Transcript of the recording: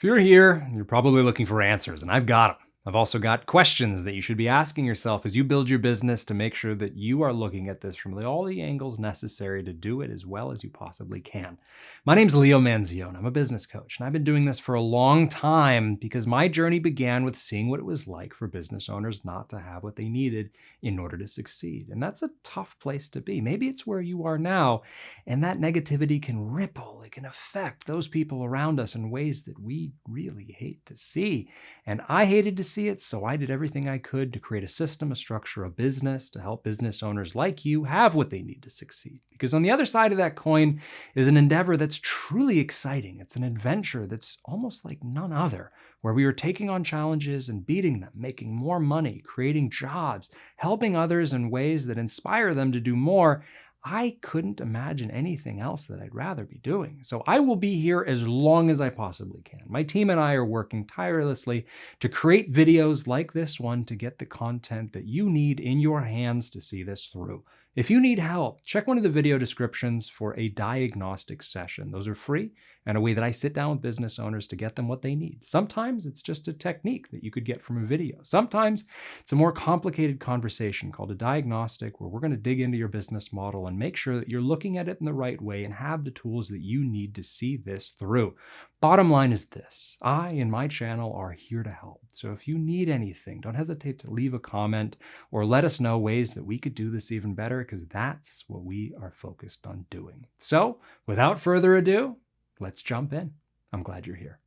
If you're here, you're probably looking for answers, and I've got them. I've also got questions that you should be asking yourself as you build your business to make sure that you are looking at this from all the angles necessary to do it as well as you possibly can. My name's Leo Manzione. I'm a business coach, and I've been doing this for a long time because my journey began with seeing what it was like for business owners not to have what they needed in order to succeed. And that's a tough place to be. Maybe it's where you are now, and that negativity can ripple. It can affect those people around us in ways that we really hate to see. And I hated to see it, so I did everything I could to create a system, a structure, a business to help business owners like you have what they need to succeed. Because on the other side of that coin is an endeavor that's truly exciting. It's an adventure that's almost like none other, where we are taking on challenges and beating them, making more money, creating jobs, helping others in ways that inspire them to do more. I couldn't imagine anything else that I'd rather be doing. So I will be here as long as I possibly can. My team and I are working tirelessly to create videos like this one to get the content that you need in your hands to see this through. If you need help, check one of the video descriptions for a diagnostic session. Those are free and a way that I sit down with business owners to get them what they need. Sometimes it's just a technique that you could get from a video. Sometimes it's a more complicated conversation called a diagnostic, where we're going to dig into your business model and make sure that you're looking at it in the right way and have the tools that you need to see this through. Bottom line is this: I and my channel are here to help. So if you need anything, don't hesitate to leave a comment or let us know ways that we could do this even better, because that's what we are focused on doing. So without further ado, let's jump in. I'm glad you're here.